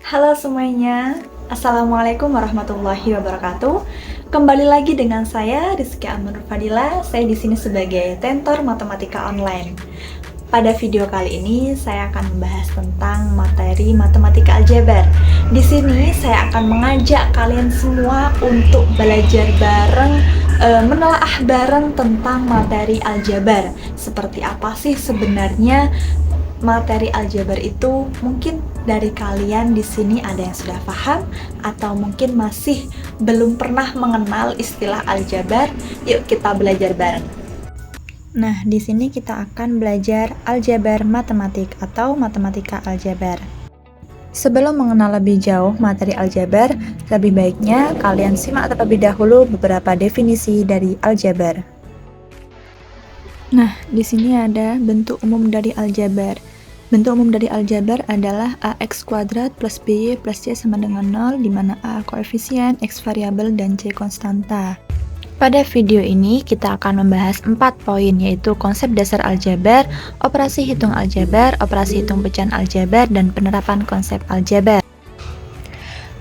Halo semuanya, Assalamualaikum warahmatullahi wabarakatuh. Kembali lagi dengan saya Rizky Anur Fadila. Saya di sini sebagai tentor matematika online. Pada video kali ini saya akan membahas tentang materi matematika aljabar. Di sini saya akan mengajak kalian semua untuk belajar bareng, menelaah bareng tentang materi aljabar. Seperti apa sih sebenarnya materi aljabar itu? Mungkin dari kalian di sini ada yang sudah paham atau mungkin masih belum pernah mengenal istilah aljabar. Yuk kita belajar bareng. Nah, di sini kita akan belajar aljabar matematik atau matematika aljabar. Sebelum mengenal lebih jauh materi aljabar, lebih baiknya kalian simak terlebih dahulu beberapa definisi dari aljabar. Nah, di sini ada bentuk umum dari aljabar. Bentuk umum dari aljabar adalah ax kuadrat plus by plus c sama dengan 0, di mana a koefisien, x variabel, dan c konstanta. Pada video ini kita akan membahas 4 poin, yaitu konsep dasar aljabar, operasi hitung aljabar, operasi hitung pecahan aljabar, dan penerapan konsep aljabar.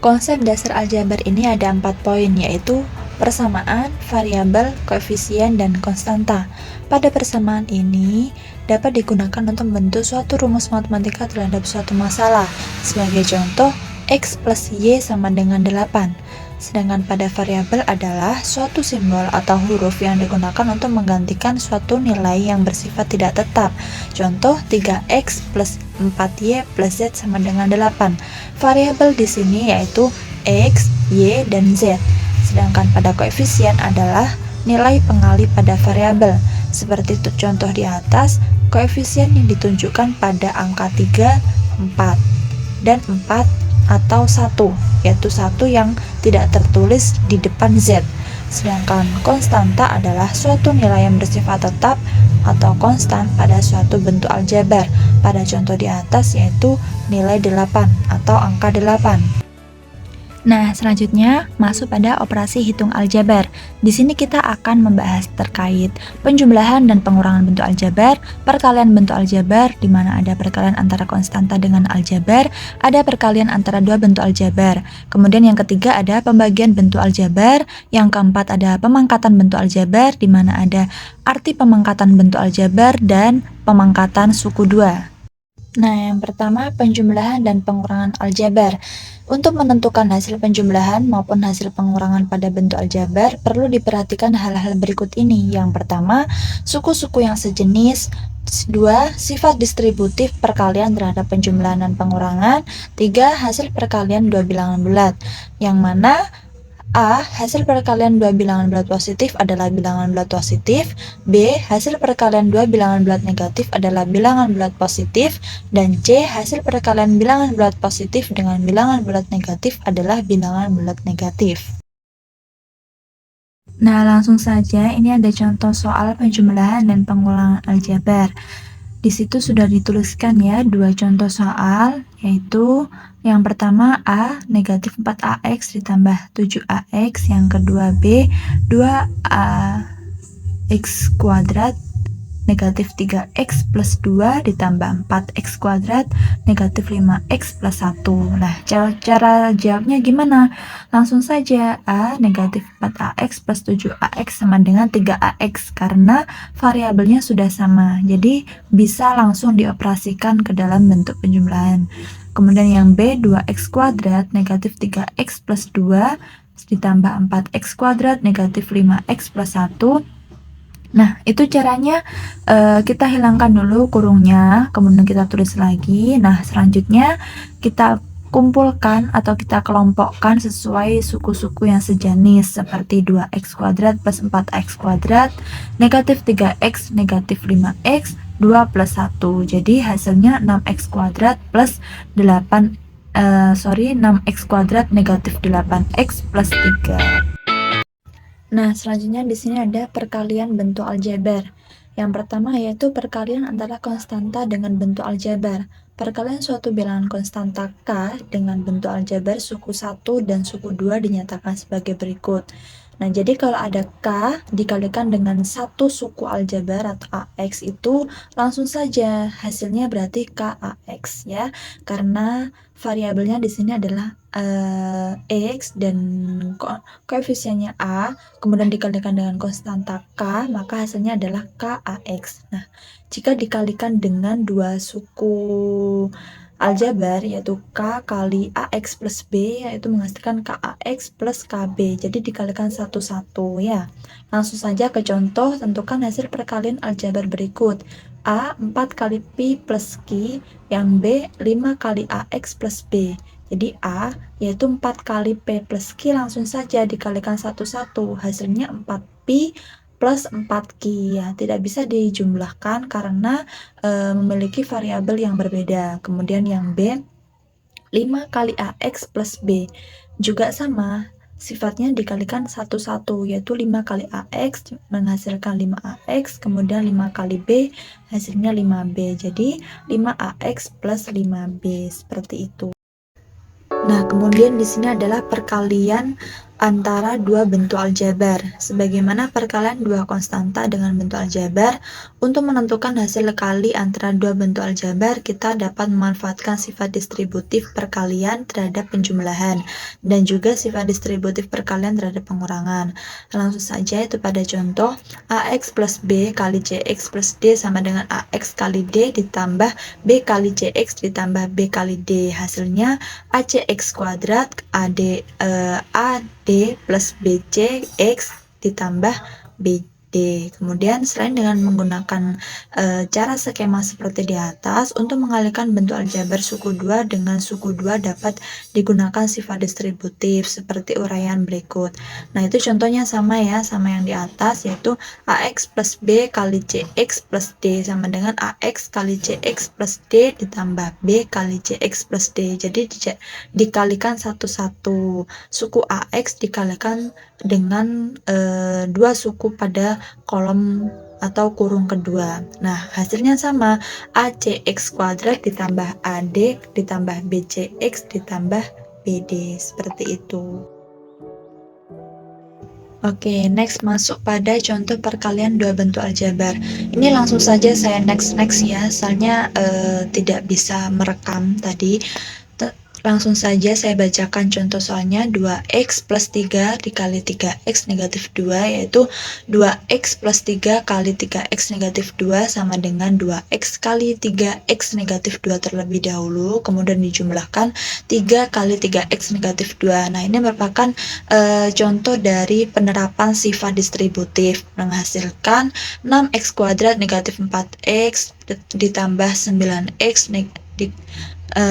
Konsep dasar aljabar ini ada 4 poin, yaitu persamaan, variabel, koefisien, dan konstanta. Pada persamaan ini dapat digunakan untuk membentuk suatu rumus matematika terhadap suatu masalah. Sebagai contoh, x plus y sama dengan 8. Sedangkan pada variabel adalah suatu simbol atau huruf yang digunakan untuk menggantikan suatu nilai yang bersifat tidak tetap. Contoh 3x plus 4y plus z sama dengan 8. Variabel di sini yaitu x, y, dan z. Sedangkan pada koefisien adalah nilai pengali pada variabel. Seperti contoh di atas, koefisien yang ditunjukkan pada angka 3, 4, dan 4 atau 1, yaitu 1 yang tidak tertulis di depan z. Sedangkan konstanta adalah suatu nilai yang bersifat tetap atau konstan pada suatu bentuk aljabar. Pada contoh di atas yaitu nilai 8 atau angka 8. Nah, selanjutnya masuk pada operasi hitung aljabar. Di sini kita akan membahas terkait penjumlahan dan pengurangan bentuk aljabar, perkalian bentuk aljabar, di mana ada perkalian antara konstanta dengan aljabar, ada perkalian antara dua bentuk aljabar. Kemudian yang ketiga ada pembagian bentuk aljabar, yang keempat ada pemangkatan bentuk aljabar, di mana ada arti pemangkatan bentuk aljabar dan pemangkatan suku dua. Nah, yang pertama penjumlahan dan pengurangan aljabar. Untuk menentukan hasil penjumlahan maupun hasil pengurangan pada bentuk aljabar, perlu diperhatikan hal-hal berikut ini. Yang pertama, suku-suku yang sejenis. 2. Sifat distributif perkalian terhadap penjumlahan dan pengurangan. 3. Hasil perkalian dua bilangan bulat. Yang mana A. Hasil perkalian dua bilangan bulat positif adalah bilangan bulat positif. B. Hasil perkalian dua bilangan bulat negatif adalah bilangan bulat positif. Dan C. Hasil perkalian bilangan bulat positif dengan bilangan bulat negatif adalah bilangan bulat negatif. Nah, langsung saja ini ada contoh soal penjumlahan dan pengulangan aljabar. Di situ sudah dituliskan ya dua contoh soal, yaitu yang pertama A negatif 4ax ditambah 7ax, yang kedua B 2ax kuadrat negatif 3x plus 2 ditambah 4x kuadrat negatif 5x plus 1. Nah, cara jawabnya gimana? Langsung saja, A negatif 4ax plus 7ax sama dengan 3ax, karena variabelnya sudah sama, jadi bisa langsung dioperasikan ke dalam bentuk penjumlahan. Kemudian yang B 2x kuadrat negatif 3x plus 2 ditambah 4x kuadrat negatif 5x plus 1. Nah, itu caranya kita hilangkan dulu kurungnya, kemudian kita tulis lagi. Nah, selanjutnya kita kumpulkan atau kita kelompokkan sesuai suku-suku yang sejenis, seperti 2x kuadrat plus 4x kuadrat, negatif 3x, negatif 5x, 2 plus 1. Jadi hasilnya 6x kuadrat plus 6x kuadrat negatif 8x plus 3. Nah, selanjutnya di sini ada perkalian bentuk aljabar. Yang pertama yaitu perkalian antara konstanta dengan bentuk aljabar. Perkalian suatu bilangan konstanta K dengan bentuk aljabar suku 1 dan suku 2 dinyatakan sebagai berikut. Nah, jadi kalau ada K dikalikan dengan satu suku aljabar atau AX itu langsung saja hasilnya berarti KAX ya. Karena variabelnya di sini adalah X dan koefisiennya A, kemudian dikalikan dengan konstanta K, maka hasilnya adalah KAX. Nah, jika dikalikan dengan dua suku aljabar yaitu K kali AX plus B yaitu menghasilkan KAX plus KB, jadi dikalikan satu-satu ya. Langsung saja ke contoh, tentukan hasil perkalian aljabar berikut. A 4 kali Pi plus Q, yang B 5 kali AX plus B. Jadi A yaitu 4 kali P plus Q, langsung saja dikalikan satu-satu, hasilnya 4 Pi plus 4Q ya, tidak bisa dijumlahkan karena memiliki variabel yang berbeda. Kemudian yang B 5 kali AX plus B juga sama, sifatnya dikalikan satu-satu, yaitu 5 kali AX menghasilkan 5AX, kemudian 5 kali B hasilnya 5B, jadi 5AX plus 5B, seperti itu. Nah, kemudian di sini adalah perkalian antara dua bentuk aljabar. Sebagaimana perkalian dua konstanta dengan bentuk aljabar, untuk menentukan hasil kali antara dua bentuk aljabar, kita dapat memanfaatkan sifat distributif perkalian terhadap penjumlahan dan juga sifat distributif perkalian terhadap pengurangan. Langsung saja itu pada contoh, AX plus B kali CX plus D sama dengan AX kali D ditambah B kali CX ditambah B kali D. Hasilnya ACX kuadrat AD plus BCX ditambah BD. Kemudian selain dengan menggunakan cara skema seperti di atas, untuk mengalihkan bentuk aljabar suku 2 dengan suku 2 dapat digunakan sifat distributif seperti uraian berikut. Nah, itu contohnya sama ya, sama yang di atas, yaitu AX plus B kali CX plus D sama dengan AX kali CX plus D ditambah B kali CX plus D. Jadi dikalikan satu-satu, suku AX dikalikan dengan dua suku pada kolom atau kurung kedua. Nah, hasilnya sama, ACX kuadrat ditambah AD ditambah BCX ditambah BD, seperti itu. Oke, next masuk pada contoh perkalian dua bentuk aljabar. Ini langsung saja saya next ya, soalnya tidak bisa merekam tadi. Langsung saja saya bacakan contoh soalnya. 2x plus 3 dikali 3x negatif 2, yaitu 2x plus 3 kali 3x negatif 2 sama dengan 2x kali 3x negatif 2 terlebih dahulu, kemudian dijumlahkan 3 kali 3x negatif 2. Nah, ini merupakan contoh dari penerapan sifat distributif menghasilkan 6x kuadrat negatif 4x ditambah 9x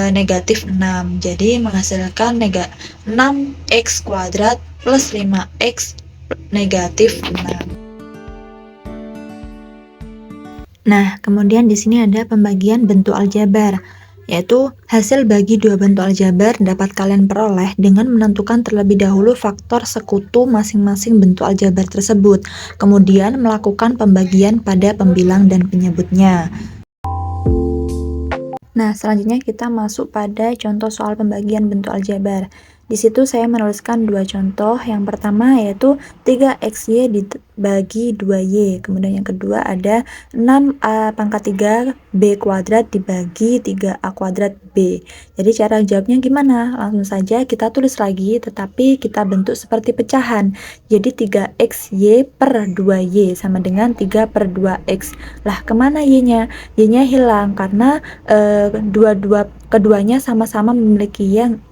negatif 6, jadi menghasilkan 6x kuadrat plus 5x negatif 6. Nah, kemudian di sini ada pembagian bentuk aljabar, yaitu hasil bagi dua bentuk aljabar dapat kalian peroleh dengan menentukan terlebih dahulu faktor sekutu masing-masing bentuk aljabar tersebut, kemudian melakukan pembagian pada pembilang dan penyebutnya. Nah, selanjutnya kita masuk pada contoh soal pembagian bentuk aljabar. Di situ saya menuliskan dua contoh. Yang pertama yaitu 3xy dibagi 2y. Kemudian yang kedua ada 6a pangkat 3 b kuadrat dibagi 3a kuadrat b. Jadi cara jawabnya gimana? Langsung saja kita tulis lagi, tetapi kita bentuk seperti pecahan. Jadi 3xy per 2y sama dengan 3 per 2x. Lah, kemana y-nya? Y-nya hilang karena keduanya sama-sama memiliki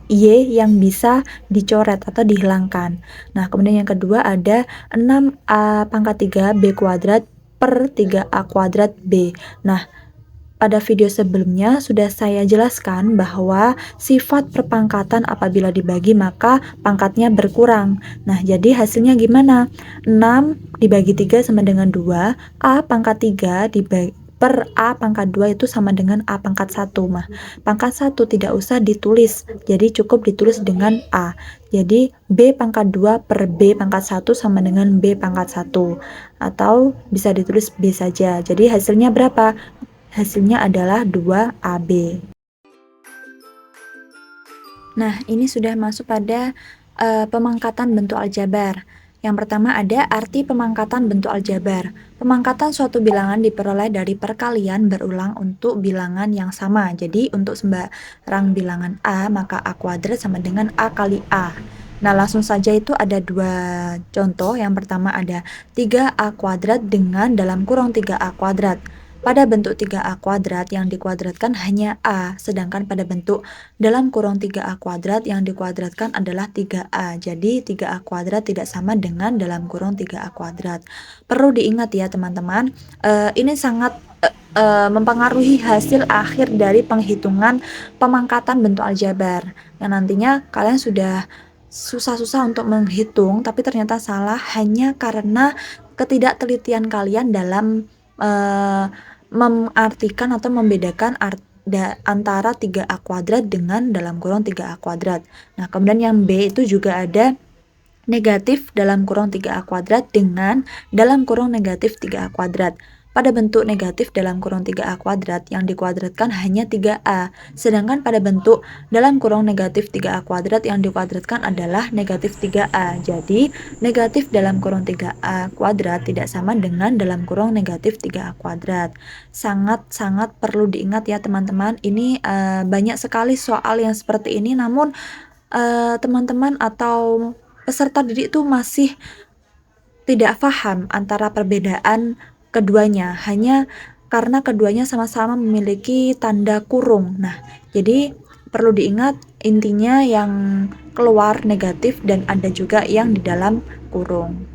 y yang bisa dicoret atau dihilangkan. Nah, kemudian yang kedua ada 6a pangkat 3 b kuadrat per 3a kuadrat b. Nah, pada video sebelumnya sudah saya jelaskan bahwa sifat perpangkatan apabila dibagi maka pangkatnya berkurang. Nah, jadi hasilnya gimana? 6 dibagi 3 sama dengan 2, a pangkat 3 dibagi per A pangkat 2 itu sama dengan A pangkat 1. Nah, pangkat 1 tidak usah ditulis, jadi cukup ditulis dengan A. Jadi B pangkat 2 per B pangkat 1 sama dengan B pangkat 1. Atau bisa ditulis B saja. Jadi hasilnya berapa? Hasilnya adalah 2AB. Nah, ini sudah masuk pada pemangkatan bentuk aljabar. Yang pertama ada arti pemangkatan bentuk aljabar. Pemangkatan suatu bilangan diperoleh dari perkalian berulang untuk bilangan yang sama. Jadi untuk sembarang bilangan A, maka A kuadrat sama dengan A kali A. Nah, langsung saja itu ada dua contoh. Yang pertama ada 3A kuadrat dengan dalam kurung 3A kuadrat. Pada bentuk 3A kuadrat yang dikuadratkan hanya A, sedangkan pada bentuk dalam kurung 3A kuadrat yang dikuadratkan adalah 3A. Jadi 3A kuadrat tidak sama dengan dalam kurung 3A kuadrat. Perlu diingat ya teman-teman, ini sangat mempengaruhi hasil akhir dari penghitungan pemangkatan bentuk aljabar. Yang nantinya kalian sudah susah-susah untuk menghitung, tapi ternyata salah hanya karena ketidaktelitian kalian dalam mengartikan atau membedakan antara 3A kuadrat dengan dalam kurung 3A kuadrat. Nah, kemudian yang B itu juga ada negatif dalam kurung 3A kuadrat dengan dalam kurung negatif 3A kuadrat. Pada bentuk negatif dalam kurung 3A kuadrat yang dikuadratkan hanya 3A, sedangkan pada bentuk dalam kurung negatif 3A kuadrat yang dikuadratkan adalah negatif 3A. Jadi, negatif dalam kurung 3A kuadrat tidak sama dengan dalam kurung negatif 3A kuadrat. Sangat-sangat perlu diingat ya teman-teman, ini banyak sekali soal yang seperti ini, namun teman-teman atau peserta didik itu masih tidak paham antara perbedaan keduanya, hanya karena keduanya sama-sama memiliki tanda kurung. Nah, jadi perlu diingat intinya yang keluar negatif dan ada juga yang di dalam kurung.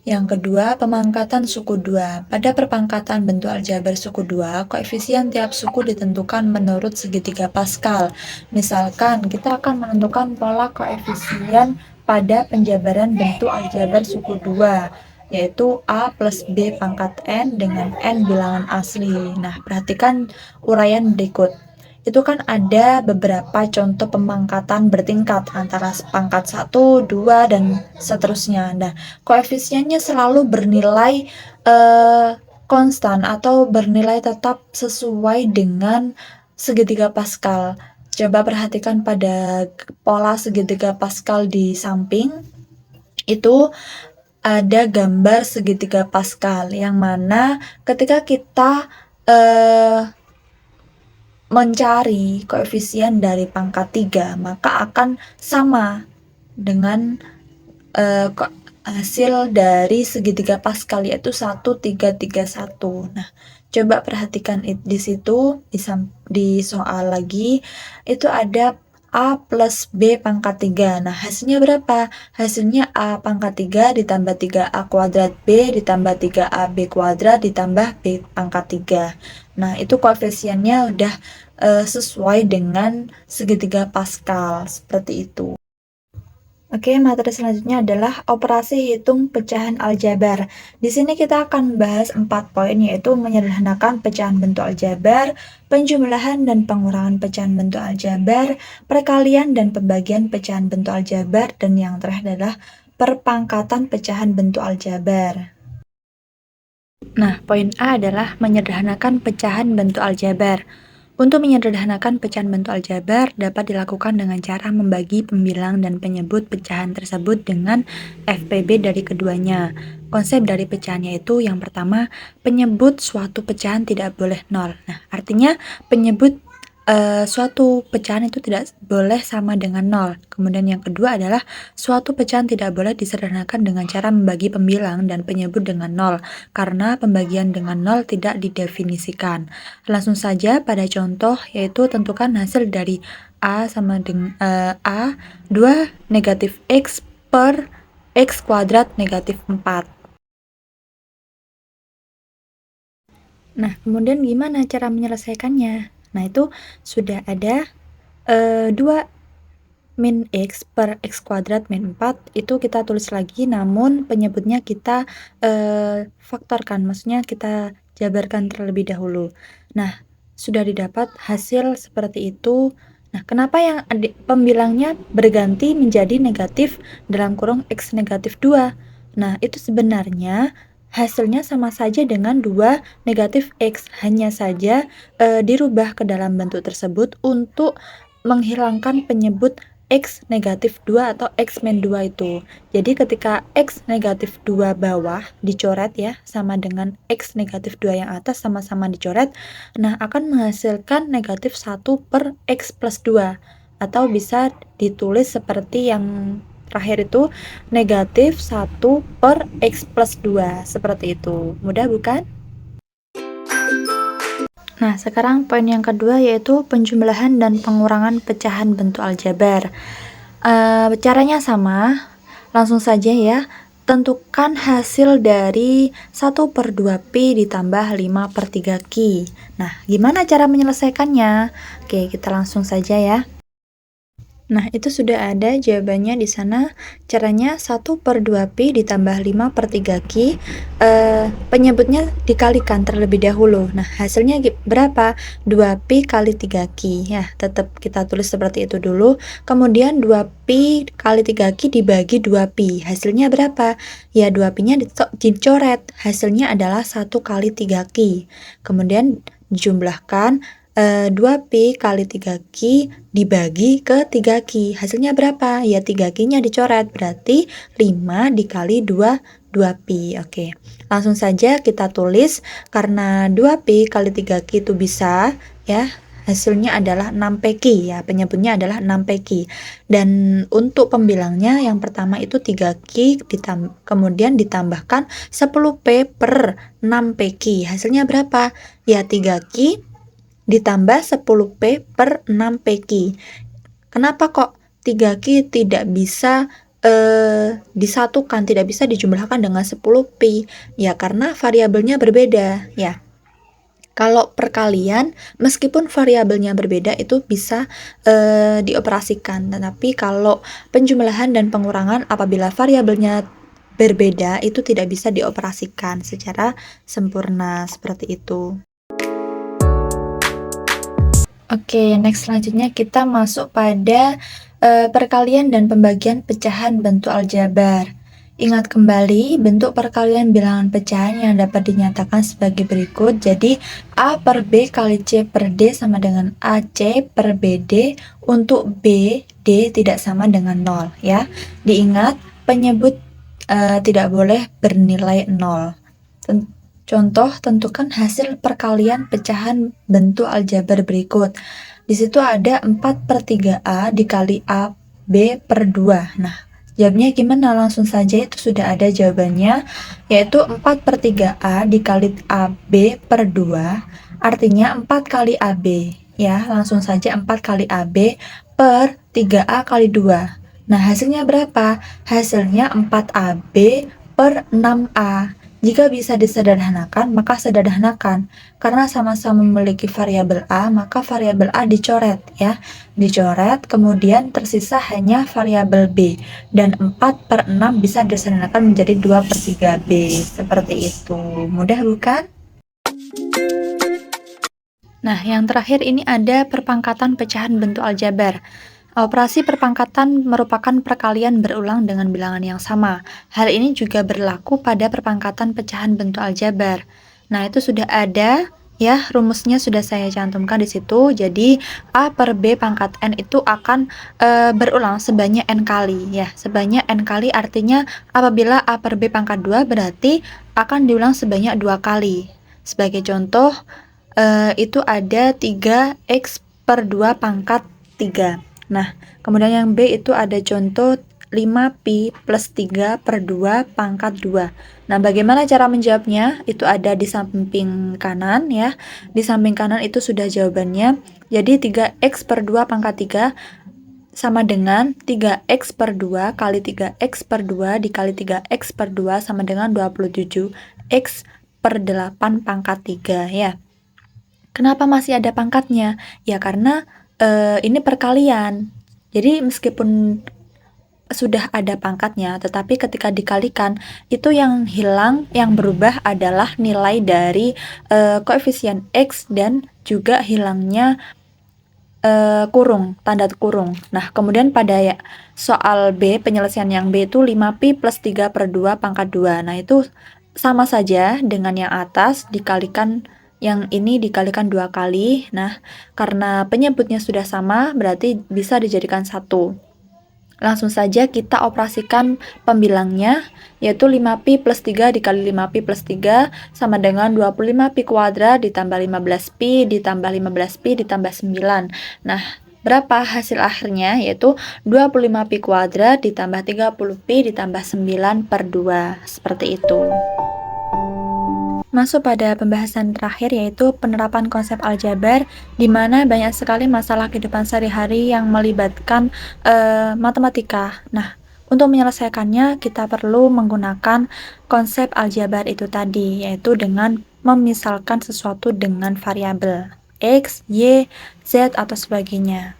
Yang kedua, pemangkatan suku 2. Pada perpangkatan bentuk aljabar suku 2, koefisien tiap suku ditentukan menurut segitiga Pascal. Misalkan, kita akan menentukan pola koefisien pada penjabaran bentuk aljabar suku 2, yaitu A plus B pangkat N dengan N bilangan asli. Nah, perhatikan uraian berikut. Itu kan ada beberapa contoh pemangkatan bertingkat antara pangkat 1, 2, dan seterusnya. Nah, koefisiennya selalu bernilai konstan atau bernilai tetap sesuai dengan segitiga Pascal. Coba perhatikan pada pola segitiga Pascal di samping. Itu ada gambar segitiga Pascal yang mana ketika kita mencari koefisien dari pangkat 3, maka akan sama dengan hasil dari segitiga Pascal, yaitu 1, 3, 3, 1. Nah, coba perhatikan di situ, di soal lagi, itu ada A plus B pangkat 3. Nah, hasilnya berapa? Hasilnya A pangkat 3 ditambah 3A kuadrat B ditambah 3AB kuadrat ditambah B pangkat 3. Nah, itu koefisiennya udah sesuai dengan segitiga Pascal, seperti itu. Oke, materi selanjutnya adalah operasi hitung pecahan aljabar. Di sini kita akan membahas 4 poin, yaitu menyederhanakan pecahan bentuk aljabar, penjumlahan dan pengurangan pecahan bentuk aljabar, perkalian dan pembagian pecahan bentuk aljabar, dan yang terakhir adalah perpangkatan pecahan bentuk aljabar. Nah, poin A adalah menyederhanakan pecahan bentuk aljabar. Untuk menyederhanakan pecahan bentuk aljabar dapat dilakukan dengan cara membagi pembilang dan penyebut pecahan tersebut dengan FPB dari keduanya. Konsep dari pecahan yaitu yang pertama, penyebut suatu pecahan tidak boleh nol. Nah, artinya penyebut suatu pecahan itu tidak boleh sama dengan nol. Kemudian yang kedua adalah suatu pecahan tidak boleh disederhanakan dengan cara membagi pembilang dan penyebut dengan nol, karena pembagian dengan nol tidak didefinisikan. Langsung saja pada contoh, yaitu tentukan hasil dari A sama dengan A 2 negatif X per X kuadrat negatif 4. Nah, kemudian gimana cara menyelesaikannya? Nah, itu sudah ada 2 min X per X kuadrat min 4, itu kita tulis lagi, namun penyebutnya kita faktorkan, maksudnya kita jabarkan terlebih dahulu. Nah, sudah didapat hasil seperti itu. Nah, kenapa yang pembilangnya berganti menjadi negatif dalam kurung X negatif 2? Nah, itu sebenarnya hasilnya sama saja dengan 2 negatif X, hanya saja dirubah ke dalam bentuk tersebut untuk menghilangkan penyebut X negatif 2 atau X min 2 itu. Jadi ketika X negatif 2 bawah dicoret ya, sama dengan X negatif 2 yang atas sama-sama dicoret, nah akan menghasilkan negatif 1 per X plus 2. Atau bisa ditulis seperti yang terakhir itu, negatif 1 per X plus 2. Seperti itu. Mudah bukan? Nah, sekarang poin yang kedua yaitu penjumlahan dan pengurangan pecahan bentuk aljabar. Caranya sama, langsung saja ya. Tentukan hasil dari 1 per 2Pi ditambah 5 per 3Q. Nah, gimana cara menyelesaikannya? Oke, kita langsung saja ya. Nah, itu sudah ada jawabannya di sana. Caranya 1 per 2Pi ditambah 5 per 3Q. Penyebutnya dikalikan terlebih dahulu. Nah, hasilnya berapa? 2Pi kali 3Q. Ya, tetap kita tulis seperti itu dulu. Kemudian 2Pi kali 3Q dibagi 2Pi. Hasilnya berapa? Ya, 2Pi-nya dicoret. Hasilnya adalah 1 kali 3Q. Kemudian jumlahkan 2Pi kali 3Q dibagi ke 3Q. Hasilnya berapa? Ya 3Q-nya dicoret, berarti 5 dikali 2Pi. Oke, langsung saja kita tulis. Karena 2Pi kali 3Q itu bisa, ya, hasilnya adalah 6PQ, ya, penyebutnya adalah 6PQ. Dan untuk pembilangnya yang pertama itu 3Q, kemudian ditambahkan 10P per 6PQ. Hasilnya berapa? Ya 3Q ditambah 10P per 6PQ. Kenapa kok 3Q tidak bisa disatukan, tidak bisa dijumlahkan dengan 10Pi? Ya karena variabelnya berbeda ya. Kalau perkalian, meskipun variabelnya berbeda itu bisa dioperasikan, tetapi kalau penjumlahan dan pengurangan apabila variabelnya berbeda itu tidak bisa dioperasikan secara sempurna, seperti itu. Oke, next selanjutnya kita masuk pada perkalian dan pembagian pecahan bentuk aljabar. Ingat kembali bentuk perkalian bilangan pecahan yang dapat dinyatakan sebagai berikut. Jadi A per B kali C per D sama dengan AC per BD. Untuk B, D tidak sama dengan 0 ya. Diingat penyebut tidak boleh bernilai 0. Contoh, tentukan hasil perkalian pecahan bentuk aljabar berikut. Di situ ada 4 per 3A dikali AB per 2. Nah, jawabnya gimana? Langsung saja itu sudah ada jawabannya, yaitu 4 per 3A dikali AB per 2, artinya 4 kali AB. Ya, langsung saja 4 kali AB per 3A kali 2. Nah, hasilnya berapa? Hasilnya 4AB per 6A. Jika bisa disederhanakan, maka sederhanakan. Karena sama-sama memiliki variabel A, maka variabel A dicoret ya. Dicoret, kemudian tersisa hanya variabel B. Dan 4 per 6 bisa disederhanakan menjadi 2 per 3B. Seperti itu. Mudah bukan? Nah, yang terakhir ini ada perpangkatan pecahan bentuk aljabar. Operasi perpangkatan merupakan perkalian berulang dengan bilangan yang sama. Hal ini juga berlaku pada perpangkatan pecahan bentuk aljabar. Nah, itu sudah ada ya, rumusnya sudah saya cantumkan di situ. Jadi A per B pangkat N itu akan berulang sebanyak N kali ya. Sebanyak N kali artinya apabila A per B pangkat 2 berarti akan diulang sebanyak 2 kali. Sebagai contoh itu ada 3X per 2 pangkat 3. Nah, kemudian yang B itu ada contoh 5Pi plus 3 per 2 pangkat 2. Nah, bagaimana cara menjawabnya? Itu ada di samping kanan ya. Di samping kanan itu sudah jawabannya. Jadi 3X per 2 pangkat 3 sama dengan 3X per 2 kali 3X per 2 dikali 3X per 2 sama dengan 27X per 8 pangkat 3 ya. Kenapa masih ada pangkatnya? Ya karena ini perkalian. Jadi meskipun sudah ada pangkatnya, tetapi ketika dikalikan itu yang hilang, yang berubah adalah nilai dari koefisien X dan juga hilangnya kurung, tanda kurung. Nah, kemudian pada soal B, penyelesaian yang B itu 5Pi plus 3 per 2 pangkat 2. Nah, itu sama saja dengan yang atas dikalikan yang ini dikalikan 2 kali. Nah, karena penyebutnya sudah sama, berarti bisa dijadikan 1. Langsung saja kita operasikan pembilangnya, yaitu 5pi plus 3 dikali 5pi plus 3 sama dengan 25pi kuadrat ditambah 15pi ditambah 15pi ditambah 9. Nah, berapa hasil akhirnya? Yaitu 25pi kuadrat ditambah 30pi ditambah 9 per 2. Seperti itu. Masuk pada pembahasan terakhir, yaitu penerapan konsep aljabar, di mana banyak sekali masalah kehidupan sehari-hari yang melibatkan matematika. Nah, untuk menyelesaikannya kita perlu menggunakan konsep aljabar itu tadi, yaitu dengan memisalkan sesuatu dengan variabel X, Y, Z, atau sebagainya.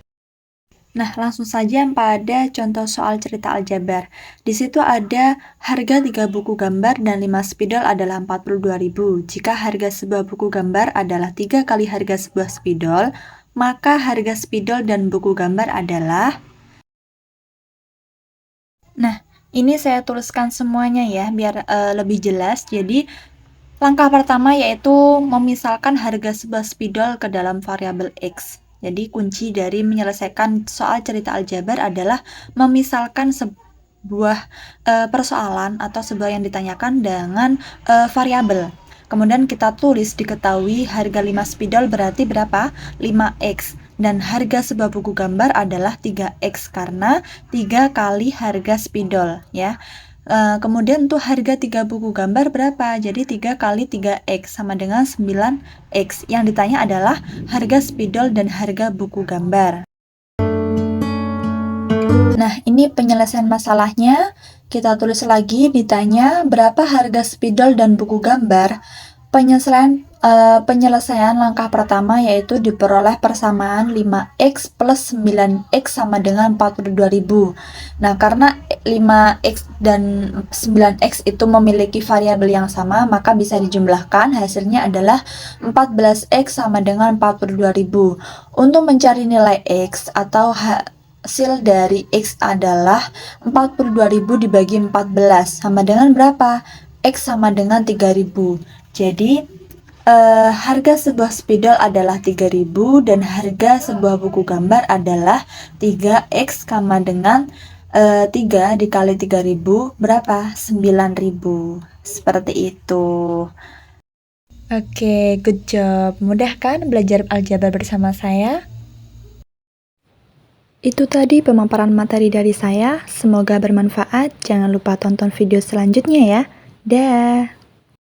Nah, langsung saja pada contoh soal cerita aljabar. Di situ ada harga 3 buku gambar dan 5 spidol adalah 42.000. Jika harga sebuah buku gambar adalah 3 kali harga sebuah spidol, maka harga spidol dan buku gambar adalah... Nah, ini saya tuliskan semuanya ya, biar lebih jelas. Jadi, langkah pertama yaitu memisalkan harga sebuah spidol ke dalam variabel X. Jadi kunci dari menyelesaikan soal cerita aljabar adalah memisalkan sebuah persoalan atau sebuah yang ditanyakan dengan variabel. Kemudian kita tulis diketahui harga 5 spidol berarti berapa? 5X. Dan harga sebuah buku gambar adalah 3X karena 3 kali harga spidol ya. Kemudian untuk harga 3 buku gambar berapa? Jadi 3 kali 3X sama dengan 9X. Yang ditanya adalah harga spidol dan harga buku gambar. Nah, ini penyelesaian masalahnya. Kita tulis lagi, ditanya berapa harga spidol dan buku gambar. Penyelesaian langkah pertama yaitu diperoleh persamaan 5X plus 9X sama dengan 42.000. Nah, karena 5X dan 9X itu memiliki variabel yang sama, maka bisa dijumlahkan. Hasilnya adalah 14X sama dengan 42.000. Untuk mencari nilai X atau hasil dari X adalah 42.000 dibagi 14 sama dengan berapa? X sama dengan 3.000. Jadi harga sebuah spidol adalah 3.000 dan harga sebuah buku gambar adalah 3X sama dengan 3 dikali 3.000 berapa? 9.000. Seperti itu. Oke, good job. Mudah kan belajar aljabar bersama saya? Itu tadi pemaparan materi dari saya. Semoga bermanfaat. Jangan lupa tonton video selanjutnya ya. Dah.